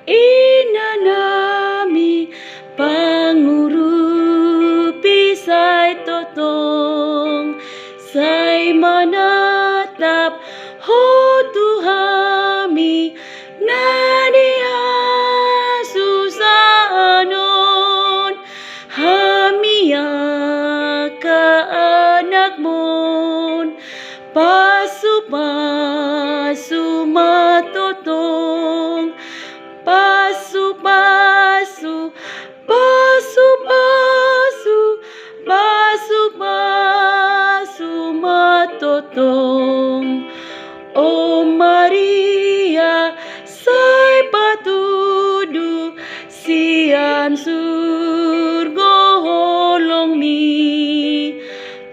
inanami pangurupi say totong say manatap ho Tuhami nadia susanon hamia ka anak mon pasu-pasu matotong pasu-pasu pasu-pasu pasu-pasu matotong O Maria say patudu sian surga holong mi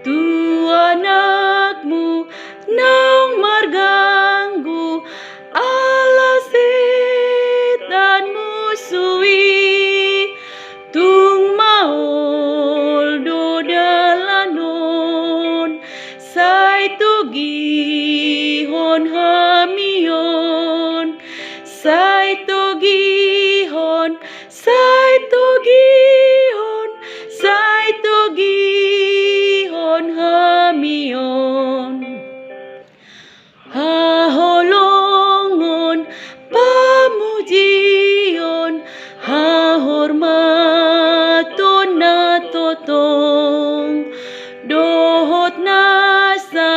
tu anakmu nang marganggu alasit dan musui tung maol do dalanon say tugihon hamion say tugihon say tugihon say tugihon hamion haholongon pamujion hahormaton na totong dohot nasa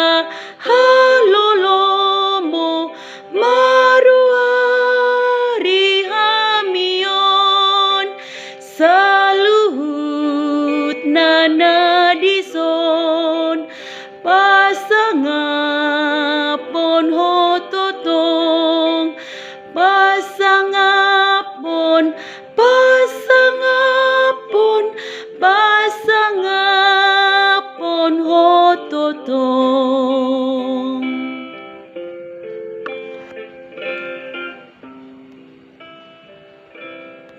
halolomo maruari hamion saluhut na nadison pasangapon ho totong pasangapon pasangapon pasangapon ho totong